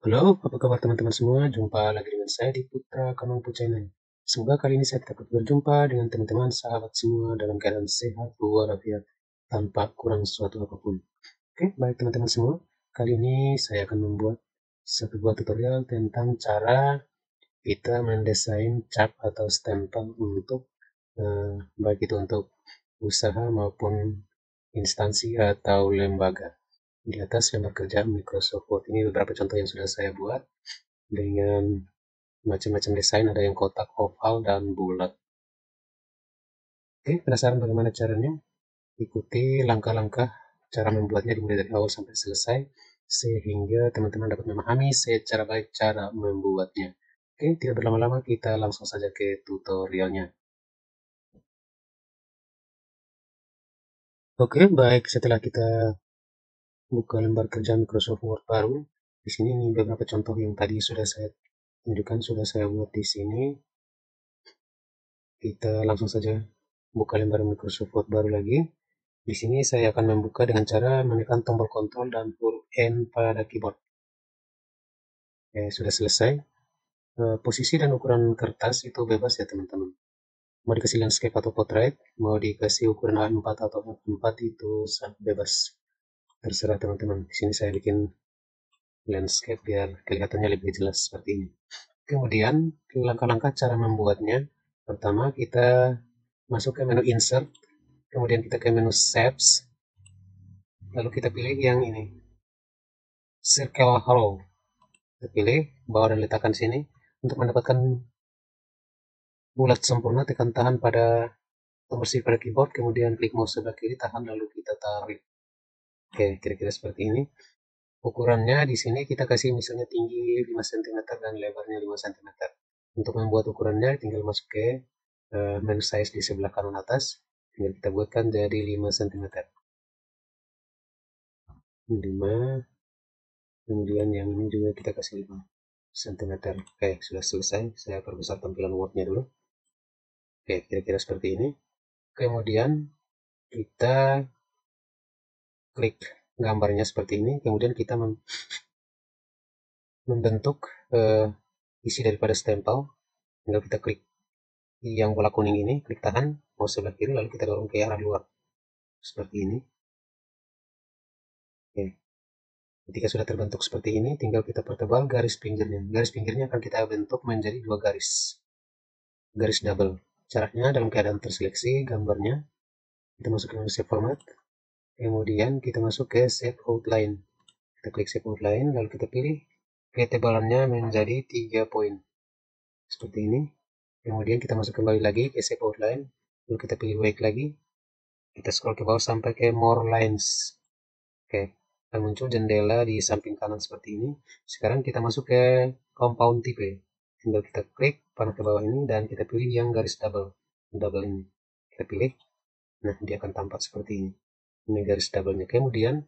Halo, apa kabar teman-teman semua? Jumpa lagi dengan saya di Putra Kamangpu Channel. Semoga kali ini saya dapat berjumpa dengan teman-teman sahabat semua dalam keadaan sehat walafiat tanpa kurang suatu apapun. Oke, baik teman-teman semua. Kali ini saya akan membuat satu buah tutorial tentang cara kita mendesain cap atau stempel untuk baik itu untuk usaha maupun instansi atau lembaga. Di atas lembar kerja Microsoft Word ini beberapa contoh yang sudah saya buat dengan macam-macam desain, ada yang kotak, oval, dan bulat. Oke, penasaran bagaimana caranya? Ikuti langkah-langkah cara membuatnya dimulai dari awal sampai selesai, sehingga teman-teman dapat memahami secara baik cara membuatnya. Oke, tidak berlama-lama, kita langsung saja ke tutorialnya. Oke, baik, setelah kita buka lembar kerja Microsoft Word baru, di sini nih beberapa contoh yang tadi sudah saya tunjukkan, sudah saya buat di sini. Kita langsung saja buka lembar Microsoft Word baru lagi. Di sini saya akan membuka dengan cara menekan tombol kontrol dan huruf N pada keyboard. Sudah selesai. Posisi dan ukuran kertas itu bebas ya teman-teman. Mau dikasih landscape atau portrait, mau dikasih ukuran A4 atau F4 itu sangat bebas. Terserah teman-teman. Di sini saya bikin landscape biar kelihatannya lebih jelas seperti ini. Kemudian langkah-langkah cara membuatnya. Pertama kita masuk ke menu insert, kemudian kita ke menu shapes, lalu kita pilih yang ini, circle hollow. Kita pilih bawah dan letakkan sini. Untuk mendapatkan bulat sempurna, tekan tahan pada tombol shift pada keyboard, kemudian klik mouse sebelah kiri, tahan lalu kita tarik. Oke, kira-kira seperti ini. Ukurannya di sini kita kasih misalnya tinggi 5 cm dan lebarnya 5 cm. Untuk membuat ukurannya tinggal masuk ke menu size di sebelah kanan atas, tinggal kita buatkan jadi 5 cm. 5, kemudian yang ini juga kita kasih 5 cm. Oke, sudah selesai. Saya perbesar tampilan Word-nya dulu. Oke, kira-kira seperti ini. Kemudian kita klik gambarnya seperti ini, kemudian kita membentuk isi daripada stempel. Tinggal kita klik yang bola kuning ini, klik tahan, mouse sebelah kiri, lalu kita dorong ke arah luar. Seperti ini. Oke. Ketika sudah terbentuk seperti ini, tinggal kita pertebal garis pinggirnya. Garis pinggirnya akan kita bentuk menjadi 2 garis. Garis double. Caranya dalam keadaan terseleksi gambarnya, kita masuk ke menu Save Format, kemudian kita masuk ke Save Outline. Kita klik Save Outline, lalu kita pilih ketebalannya menjadi 3 poin. Seperti ini. Kemudian kita masuk kembali lagi ke Save Outline, lalu kita pilih Wake lagi. Kita scroll ke bawah sampai ke More Lines. Oke, akan muncul jendela di samping kanan seperti ini. Sekarang kita masuk ke Compound Type. Tinggal kita klik panah ke bawah ini dan kita pilih yang garis double. Double ini. Kita pilih. Nah, dia akan tampak seperti ini. Ini garis double-nya. Kemudian,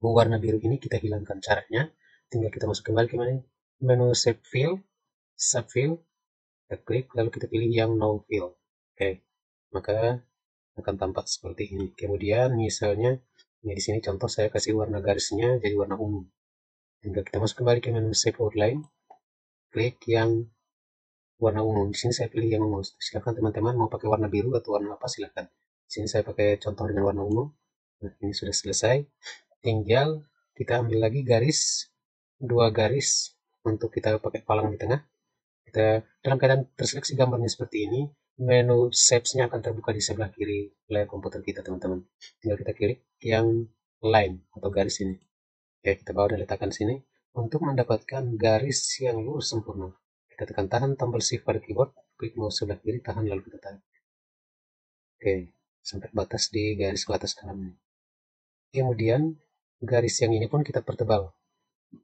warna biru ini kita hilangkan. Caranya, tinggal kita masuk kembali ke menu Shape Fill, Subfill, kita klik, lalu kita pilih yang No Fill. Oke, maka akan tampak seperti ini. Kemudian, misalnya, ini di sini contoh saya kasih warna garisnya jadi warna ungu. Tinggal kita masuk kembali ke menu Shape Outline, klik yang warna ungu. Di sini saya pilih yang ungu. Silakan teman-teman mau pakai warna biru atau warna apa silakan. Di sini saya pakai contoh dengan warna ungu. Nah, ini sudah selesai. Tinggal kita ambil lagi garis, 2 garis untuk kita pakai palang di tengah. Kita dalam keadaan terseleksi gambarnya seperti ini, menu shapes-nya akan terbuka di sebelah kiri layar komputer kita, teman-teman. Tinggal kita klik yang line atau garis ini. Oke, kita bawa dan letakkan sini. Untuk mendapatkan garis yang lurus sempurna, kita tekan tahan tombol shift pada keyboard, klik mouse sebelah kiri, tahan lalu kita tarik. Oke, sampai batas di garis batas kanan ini. Kemudian garis yang ini pun kita pertebal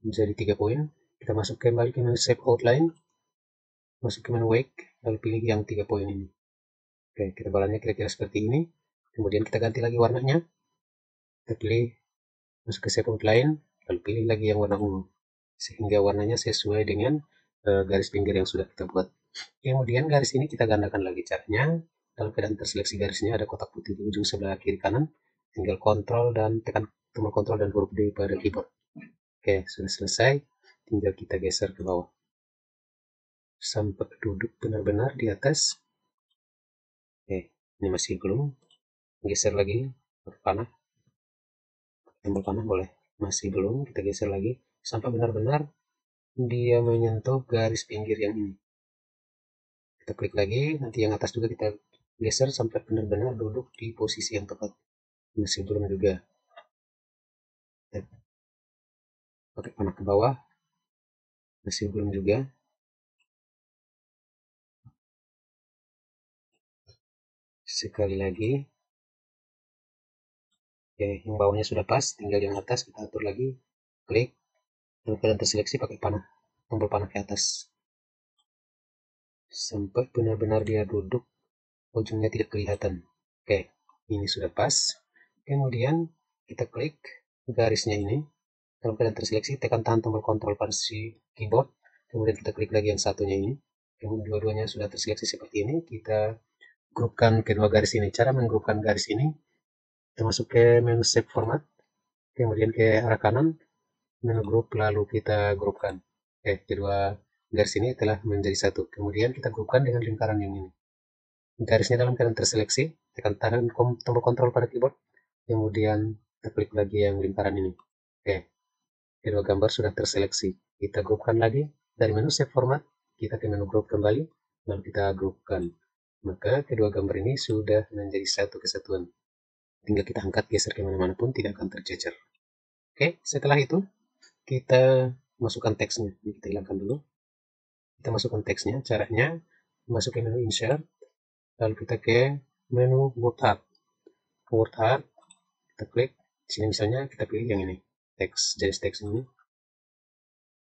menjadi 3 poin. Kita masuk kembali ke menu Shape Outline, masuk ke menu Wake, lalu pilih yang 3 poin ini. Oke, ketebalannya kira-kira seperti ini. Kemudian kita ganti lagi warnanya. Kita pilih masuk ke Shape Outline, lalu pilih lagi yang warna ungu, sehingga warnanya sesuai dengan garis pinggir yang sudah kita buat. Kemudian garis ini kita gandakan lagi. Caranya, dalam keadaan terseleksi garisnya ada kotak putih di ujung sebelah kiri kanan. Tinggal kontrol dan tekan tombol kontrol dan huruf D pada keyboard. Oke, sudah selesai. tinggal kita geser ke bawah sampai duduk benar-benar di atas. Ini masih belum, geser lagi pakai panah, tombol panah boleh, masih belum, kita geser lagi sampai benar-benar dia menyentuh garis pinggir yang ini. Kita klik lagi, nanti yang atas juga kita geser sampai benar-benar duduk di posisi yang tepat. Masih belum juga. Pakai panah ke bawah, masih belum juga. Sekali lagi. Oke, yang bawahnya sudah pas, tinggal yang atas kita atur lagi. Klik, dan kalian terseleksi pakai panah, tombol panah ke atas. Sampai benar-benar dia duduk, ujungnya tidak kelihatan. Oke, ini sudah pas. Kemudian kita klik garisnya ini. Kalau kalian terseleksi, tekan tahan tombol kontrol pada si keyboard. Kemudian kita klik lagi yang satunya ini. Kemudian dua-duanya sudah terseleksi seperti ini. Kita grupkan kedua garis ini. Cara menggrupkan garis ini, kita masuk ke menu Shape Format. Kemudian ke arah kanan, menu Group, lalu kita grupkan. Kedua garis ini telah menjadi satu. Kemudian kita grupkan dengan lingkaran yang ini. Garisnya dalam keadaan terseleksi, tekan tahan tombol kontrol pada keyboard. Kemudian kita klik lagi yang lingkaran ini. Kedua gambar sudah terseleksi. Kita grupkan lagi dari menu Shape Format, kita ke menu Group kembali, lalu kita grupkan. Maka kedua gambar ini sudah menjadi satu kesatuan. Tinggal kita angkat, geser kemana-mana pun tidak akan tercecer. Setelah itu kita masukkan teksnya. Ini kita hilangkan dulu. Kita masukkan teksnya. Caranya masuk ke menu Insert, lalu kita ke menu Word Art. Word Art, kita klik. Di sini misalnya kita pilih yang ini, teks, jenis teks ini.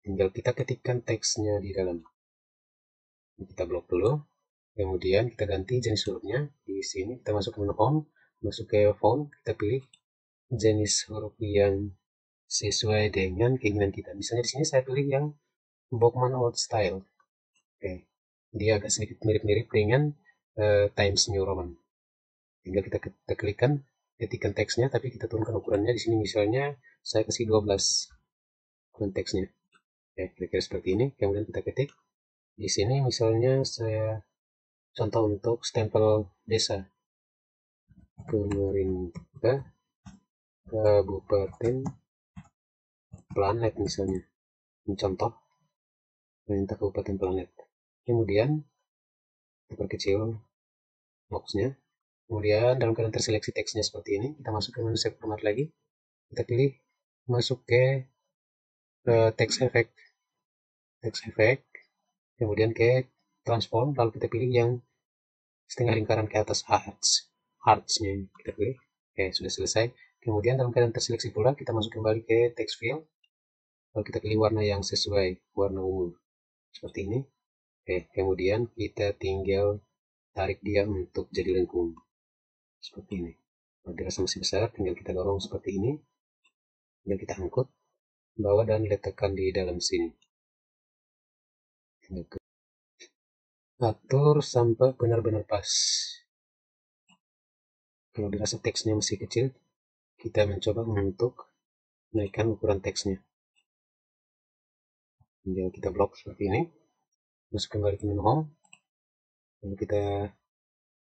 Tinggal kita ketikkan teksnya di dalam. Kita blok dulu. Kemudian kita ganti jenis hurufnya. Di sini kita masuk ke menu Home, masuk ke Font, kita pilih jenis huruf yang sesuai dengan keinginan kita. Misalnya di sini saya pilih yang Bokman Old Style. Dia agak sedikit mirip-mirip dengan Times New Roman. Tinggal kita klikkan, ketikkan teksnya, tapi kita turunkan ukurannya. Di sini misalnya saya kasih 12 ukuran teksnya. Kira-kira seperti ini. Kemudian kita ketik. Di sini misalnya saya contoh untuk stempel desa. Pemerintah Kabupaten Planet misalnya. Ini contoh pemerintah Kabupaten Planet. Kemudian kita perkecil boxnya. Kemudian dalam keadaan terseleksi teksnya seperti ini, kita masuk ke menu Shape Format lagi. Kita pilih masuk ke text effect. Kemudian ke transform, lalu kita pilih yang setengah lingkaran ke atas hearts-nya ini. Kita pilih. Sudah selesai. Kemudian dalam keadaan terseleksi pula, kita masuk kembali ke text field. Lalu kita pilih warna yang sesuai, warna ungu. Seperti ini. Kemudian kita tinggal tarik dia untuk jadi lengkung. Seperti ini. Kalau dirasa masih besar, tinggal kita dorong seperti ini. Tinggal kita angkut, bawa dan letakkan di dalam sini. Atur sampai benar-benar pas. Kalau dirasa teksnya masih kecil, kita mencoba untuk naikkan ukuran teksnya. Tinggal kita blok seperti ini. Masuk kembali ke menu Home. Lalu kita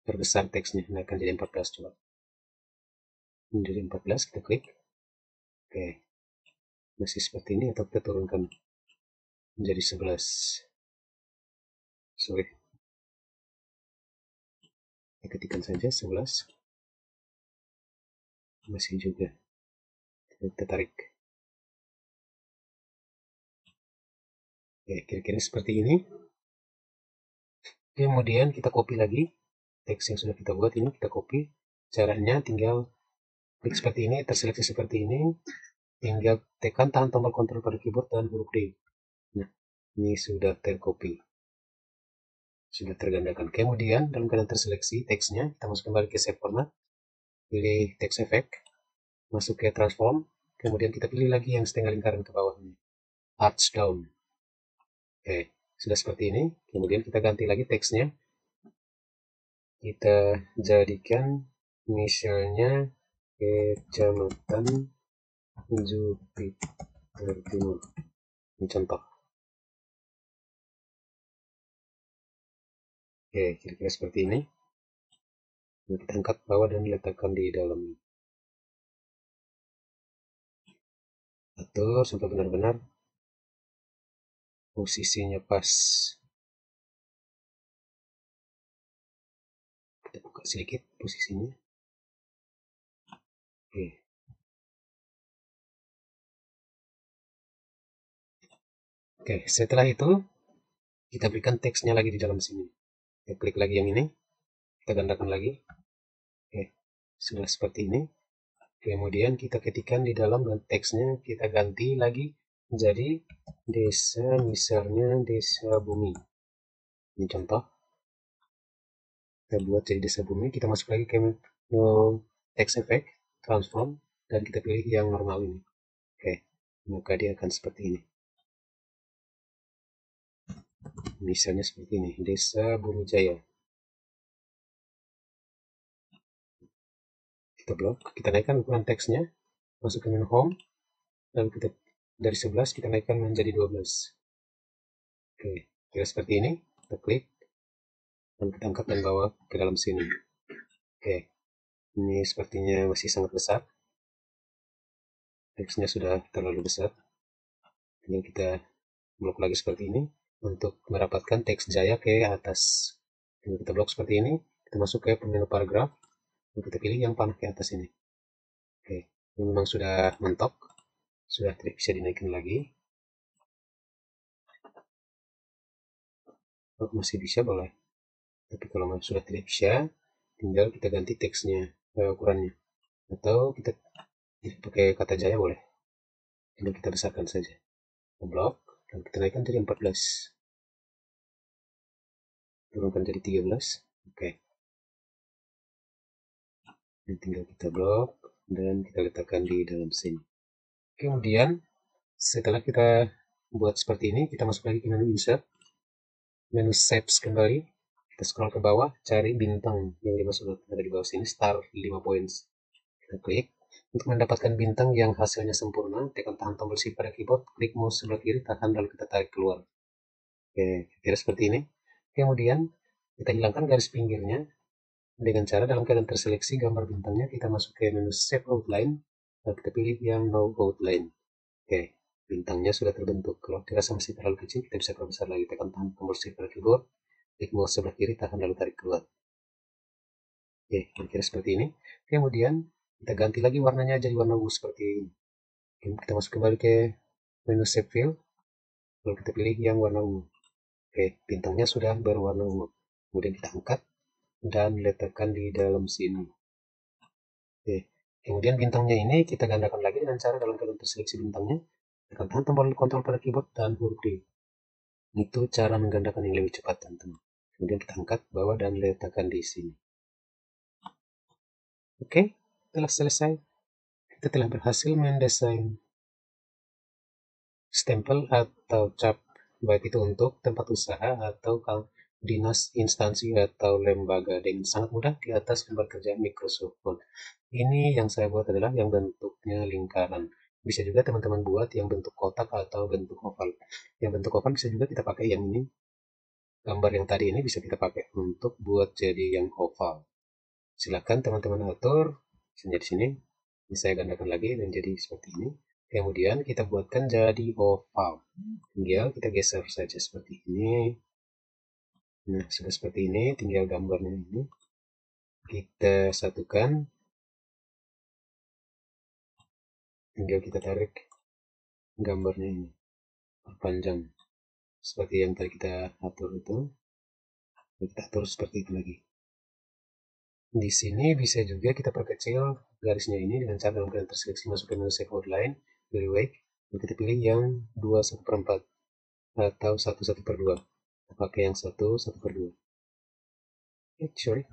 perbesar teksnya, naikkan jadi 14 coba. Menjadi 14, kita klik. Masih seperti ini atau kita turunkan menjadi 11. Sorry. Kita ketikkan saja 11. Masih juga. Kita tarik. Kira-kira seperti ini. Kemudian kita copy lagi teks yang sudah kita buat ini, kita copy. Caranya tinggal klik seperti ini, terseleksi seperti ini, tinggal tekan tahan tombol kontrol pada keyboard dan huruf D. Nah, ini sudah tercopy, sudah tergandakan. Kemudian dalam keadaan terseleksi teksnya, kita masuk kembali ke Shape Format, pilih Text Effect, masuk ke Transform, kemudian kita pilih lagi yang setengah lingkaran ke bawah ini, Arch Down. Sudah seperti ini. Kemudian kita ganti lagi teksnya, kita jadikan misalnya Kecamatan Jupiter Timur. Ini contoh. Oke, kira-kira seperti ini. Nah, kita angkat bawah dan letakkan di dalam. Atur sampai benar-benar posisinya pas. Kita buka sedikit posisinya. Oke. Oke, setelah itu kita berikan teksnya lagi di dalam sini. Kita klik lagi yang ini, kita gandakan lagi. Oke, sudah seperti ini. Kemudian kita ketikkan di dalam dan teksnya kita ganti lagi menjadi desa, misalnya desa bumi. Ini contoh. Kita buat jadi desa bumi. Kita masuk lagi ke menu text effect, transform, dan kita pilih yang normal ini. Oke, maka dia akan seperti ini. Misalnya seperti ini, Desa Bumi Jaya. Kita blok, kita naikkan ukuran teksnya, masuk ke menu home, lalu kita dari 11 kita naikkan menjadi 12. Oke, kira seperti ini, kita klik, dan kita angkat dan bawa ke dalam sini. Oke, ini sepertinya masih sangat besar, teksnya sudah terlalu besar, tinggal kita blok lagi seperti ini, untuk merapatkan teks Jaya ke atas. Tinggal kita blok seperti ini, kita masuk ke menu paragraf, dan kita pilih yang panah ke atas ini. Oke, ini memang sudah mentok, sudah tidak bisa dinaikkan lagi. Kalau masih bisa boleh, tapi kalau sudah tidak bisa, tinggal kita ganti teksnya, ukurannya, atau kita pakai kata jaya boleh, tinggal kita besarkan saja. Blok dan kita naikkan jadi 14, turunkan jadi 13. Oke, dan tinggal kita blok dan kita letakkan di dalam sini. Kemudian setelah kita buat seperti ini, kita masuk lagi ke menu insert, menu shapes kembali, kita scroll ke bawah, cari bintang yang dimaksud ada di bawah sini, star 5 points. Kita klik. Untuk mendapatkan bintang yang hasilnya sempurna, tekan tahan tombol shift pada keyboard, klik mouse sebelah kiri, tahan lalu kita tarik keluar. Oke, kira seperti ini. Kemudian kita hilangkan garis pinggirnya dengan cara dalam keadaan terseleksi gambar bintangnya, kita masuk ke menu Save Outline, lalu kita pilih yang No Outline. Oke, bintangnya sudah terbentuk. Kalau dirasa masih terlalu kecil, kita bisa perbesar lagi. Tekan tahan tombol shift pada keyboard, klik mouse sebelah kiri, tahan lalu tarik keluar. Oke, kira-kira seperti ini. Kemudian kita ganti lagi warnanya jadi warna ungu seperti ini. Kita masuk kembali ke menu Shape Fill, lalu kita pilih yang warna ungu. Oke, bintangnya sudah berwarna ungu. Kemudian kita angkat dan letakkan di dalam sini. Oke, kemudian bintangnya ini kita gandakan lagi dengan cara dalam keadaan terseleksi bintangnya, tekan tahan tombol kontrol pada keyboard dan huruf D. Itu cara menggandakan yang lebih cepat, teman-teman. Kemudian kita angkat, bawa, dan letakkan di sini. Oke, telah selesai. Kita telah berhasil mendesain stempel atau cap, baik itu untuk tempat usaha atau dinas, instansi, atau lembaga dengan sangat mudah di atas lembar kerja Microsoft Word. Ini yang saya buat adalah yang bentuknya lingkaran. Bisa juga teman-teman buat yang bentuk kotak atau bentuk oval. Yang bentuk oval bisa juga kita pakai yang ini. Gambar yang tadi ini bisa kita pakai untuk buat jadi yang oval. Silakan teman-teman atur. Misalnya di sini, ini saya gandakan lagi dan jadi seperti ini. Kemudian kita buatkan jadi oval. Tinggal kita geser saja seperti ini. Nah, sudah seperti ini. Tinggal gambarnya ini kita satukan. Tinggal kita tarik gambarnya ini. Perpanjang. Seperti yang tadi kita atur itu. Kita atur seperti itu lagi. Di sini bisa juga kita perkecil garisnya ini dengan cara dalam keadaan terseleksi masuk ke menu Save Outline, pilih Wake, dan kita pilih yang 2/1/4 atau 1/1/2. Kita pakai yang 1/1/2. Sorry.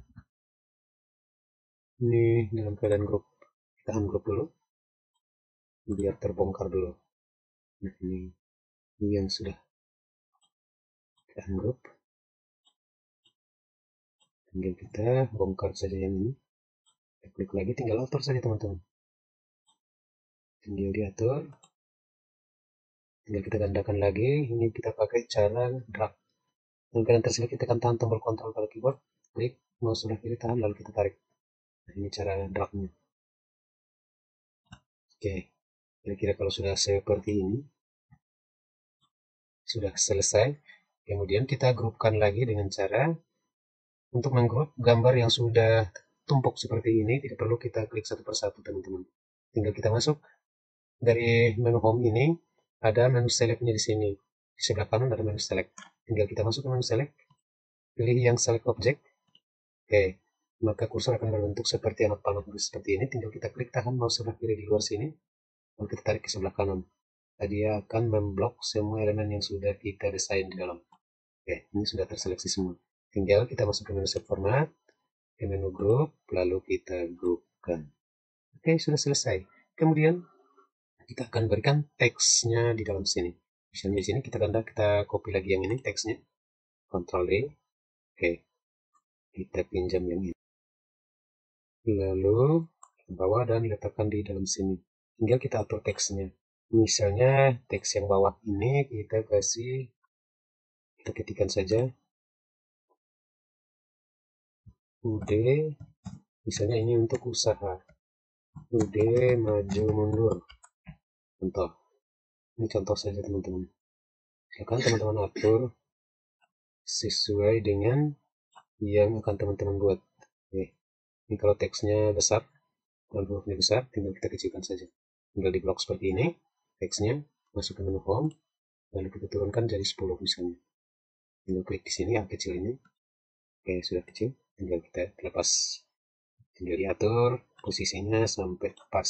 Ini dalam keadaan grup. Kita ungroup dulu, biar terbongkar dulu. Nah, ini yang sudah kita ungroup. Tinggal kita bongkar saja yang ini. Kita klik lagi, tinggal atur saja teman-teman. Tinggal diatur. Tinggal kita gandakan lagi. Ini kita pakai cara drag. Dalam keadaan terselect, kita tekan tahan tombol kontrol pada keyboard, klik mouse sebelah kiri, tahan, lalu kita tarik. Nah, ini cara dragnya. Oke, kira-kira kalau sudah seperti ini, sudah selesai. Kemudian kita grupkan lagi dengan cara untuk menggrup gambar yang sudah tumpuk seperti ini. Tidak perlu kita klik satu persatu, teman-teman. Tinggal kita masuk dari menu home ini, ada menu selectnya di sini. Di sebelah kanan ada menu select. Tinggal kita masuk ke menu select, pilih yang select object. Oke, maka kursor akan berbentuk seperti anak panah seperti ini. Tinggal kita klik tahan mouse sebelah kiri di luar sini, lalu kita tarik ke sebelah kanan. Dia akan memblok semua elemen yang sudah kita desain di dalam. Oke, ini sudah terseleksi semua. Tinggal kita masuk ke menu set format, ke menu group, lalu kita groupkan. Oke, sudah selesai. Kemudian kita akan berikan teksnya di dalam sini. Misalnya di sini kita copy lagi yang ini teksnya, Ctrl D. Oke, kita pinjam yang ini. Lalu bawa dan letakkan di dalam sini. Tinggal kita atur teksnya. Misalnya teks yang bawah ini kita ketikkan saja UD, misalnya ini untuk usaha. UD maju mundur. Contoh. Ini contoh saja, teman-teman. Silakan teman-teman atur sesuai dengan yang akan teman-teman buat. Oke. Ini kalau teksnya besar dan hurufnya besar, tinggal kita kecilkan saja. Tinggal di blok seperti ini, teksnya masuk ke menu home, lalu kita turunkan jadi 10 misalnya. Tinggal klik di sini yang kecil ini. Oke, sudah kecil, tinggal kita lepas. Tinggal diatur posisinya sampai pas.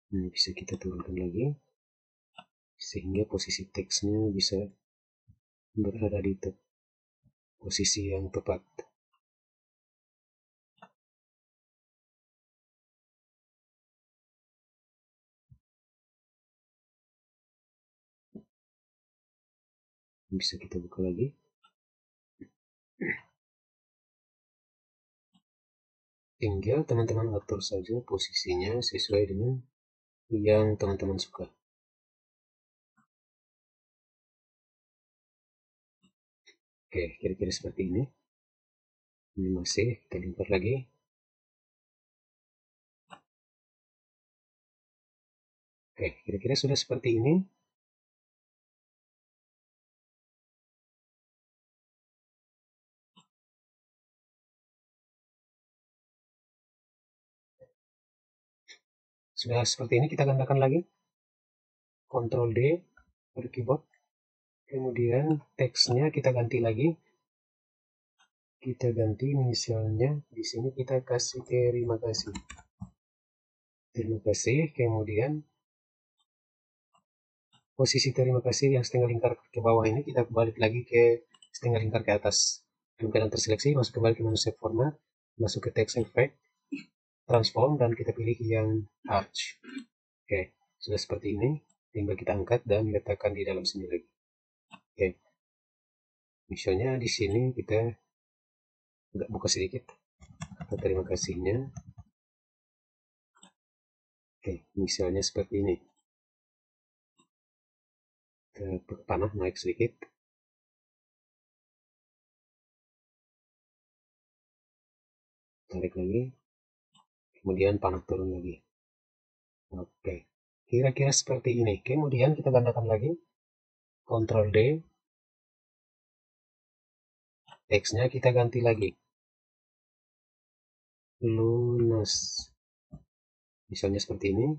Ini bisa kita turunkan lagi sehingga posisi teksnya bisa berada di posisi yang tepat. Bisa kita buka lagi. Tinggal teman-teman atur saja posisinya sesuai dengan yang teman-teman suka. Oke, kira-kira seperti ini. Ini masih kita lingkar lagi. Oke, kira-kira sudah seperti ini. Sudah seperti ini, kita gandakan lagi. Ctrl D pada keyboard. Kemudian teksnya kita ganti lagi. Kita ganti misalnya di sini kita kasih terima kasih. Terima kasih. Kemudian posisi terima kasih yang setengah lingkar ke bawah ini kita balik lagi ke setengah lingkar ke atas. Dalam keadaan terseleksi, masuk kembali ke menu save format, masuk ke text effect, transform, dan kita pilih yang arch. Oke, sudah seperti ini. Tinggal kita angkat dan letakkan di dalam sini lagi. Oke, misalnya di sini kita agak buka sedikit kata terima kasihnya. Oke, misalnya seperti ini. Kita panah naik sedikit. Tarik lagi. Kemudian panah turun lagi. Oke, kira-kira seperti ini. Kemudian kita gandakan lagi. Ctrl D. Teksnya kita ganti lagi. Lunas. Misalnya seperti ini.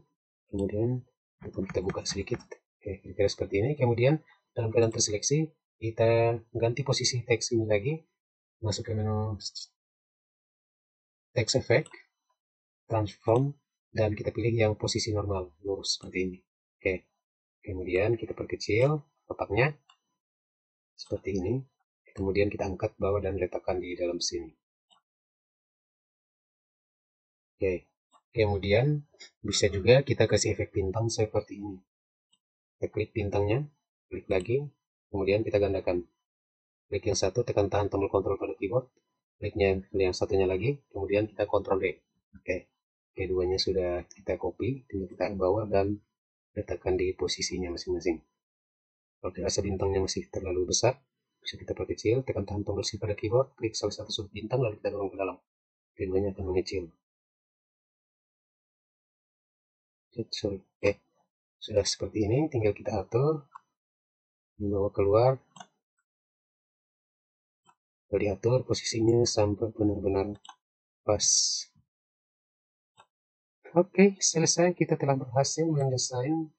Kemudian kita buka sedikit. Oke, kira-kira seperti ini. Kemudian dalam keadaan terseleksi, kita ganti posisi teks ini lagi. Masuk ke menu text effect, transform, dan kita pilih yang posisi normal, lurus seperti ini. Oke, kemudian kita perkecil kotaknya seperti ini. Kemudian kita angkat bawah dan letakkan di dalam sini. Oke, kemudian bisa juga kita kasih efek bintang seperti ini. Kita klik bintangnya, klik lagi, kemudian kita gandakan. Klik yang satu, tekan tahan tombol kontrol pada keyboard. Kliknya yang satunya lagi, kemudian kita Ctrl D. Oke, keduanya sudah kita copy, tinggal kita bawa dan letakkan di posisinya masing-masing. Kalau dirasa bintangnya masih terlalu besar, bisa kita perkecil, tekan tahan tombol shift pada keyboard, klik salah satu sudut bintang, lalu kita dorong ke dalam. Keduanya akan mengecil. Oke, sudah seperti ini, tinggal kita atur, membawa keluar, diatur posisinya sampai benar-benar pas. Oke, selesai. Kita telah berhasil mendesain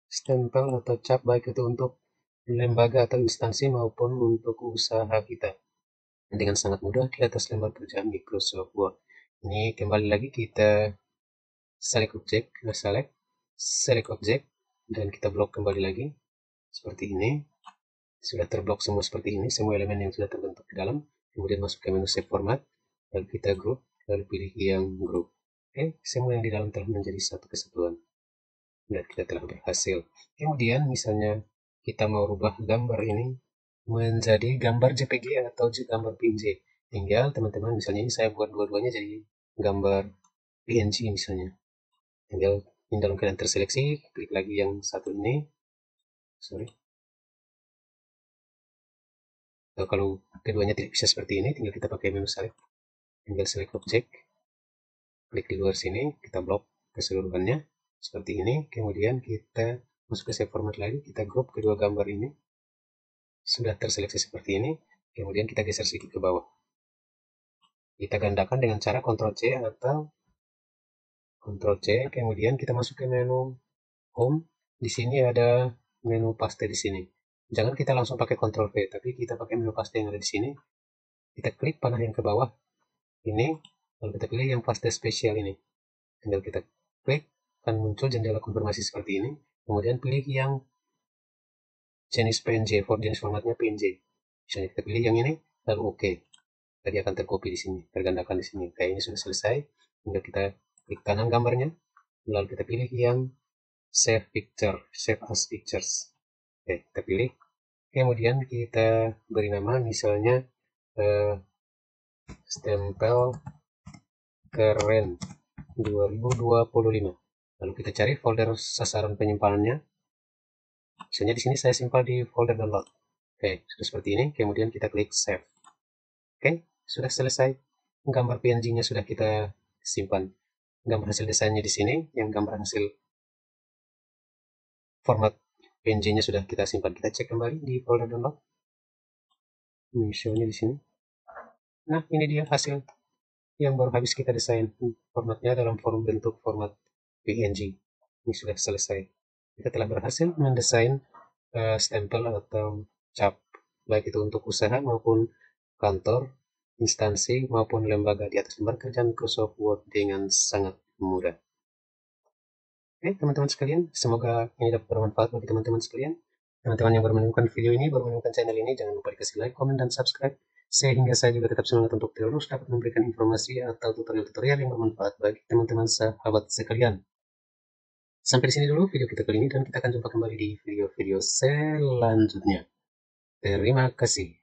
stempel atau cap baik itu untuk lembaga atau instansi maupun untuk usaha kita dengan sangat mudah di atas lembar kerja Microsoft Word. Ini kembali lagi kita select object dan kita blok kembali lagi seperti ini. Sudah terblok semua seperti ini, semua elemen yang sudah terbentuk di dalam. Kemudian masuk ke menu save format, lalu kita group, lalu pilih yang group. Oke, semua yang di dalam telah menjadi satu kesatuan dan kita telah berhasil. Kemudian misalnya kita mau rubah gambar ini menjadi gambar JPG atau gambar PNG, tinggal teman-teman, misalnya ini saya buat dua-duanya jadi gambar PNG misalnya, tinggal ini dalam keadaan terseleksi, klik lagi yang satu ini, kalau keduanya tidak bisa seperti ini, tinggal kita pakai menu select, tinggal select object, klik di luar sini, kita blok keseluruhannya seperti ini, kemudian kita masuk ke save format lagi, kita group kedua gambar ini, sudah terseleksi seperti ini, kemudian kita geser sedikit ke bawah, kita gandakan dengan cara Ctrl C atau Ctrl C, kemudian kita masuk ke menu Home, di sini ada menu paste di sini. Jangan kita langsung pakai Ctrl V, tapi kita pakai menu paste yang ada di sini. Kita klik panah yang ke bawah ini, lalu kita pilih yang paste spesial ini. Tinggal kita klik, akan muncul jendela konfirmasi seperti ini. Kemudian pilih yang jenis PNG, jenis formatnya PNG. Misalnya kita pilih yang ini, lalu OK. Tadi akan tercopy di sini, tergandakan di sini. Kayak ini sudah selesai. Tinggal kita klik kanan gambarnya, lalu kita pilih yang save picture, save as pictures. Oke, kita pilih. Kemudian kita beri nama, misalnya stempel keren 2025. Lalu kita cari folder sasaran penyimpanannya. Misalnya di sini saya simpan di folder download. Oke, sudah seperti ini. Kemudian kita klik save. Oke, sudah selesai. Gambar PNG-nya sudah kita simpan. Gambar hasil desainnya di sini. Yang gambar hasil format PNG-nya sudah kita simpan. Kita cek kembali di folder download. Misalnya di sini. Nah, ini dia hasil yang baru habis kita desain. Formatnya dalam bentuk format PNG. Ini sudah selesai. Kita telah berhasil mendesain stempel atau cap, baik itu untuk usaha maupun kantor, instansi maupun lembaga di atas lembar kerja Microsoft Word dengan sangat mudah. Oke, teman-teman sekalian, semoga ini dapat bermanfaat bagi teman-teman sekalian. Teman-teman yang baru menemukan video ini, baru menemukan channel ini, jangan lupa dikasih like, komen, dan subscribe, sehingga saya juga tetap semangat untuk terus dapat memberikan informasi atau tutorial-tutorial yang bermanfaat bagi teman-teman sahabat sekalian. Sampai di sini dulu video kita kali ini, dan kita akan jumpa kembali di video-video selanjutnya. Terima kasih.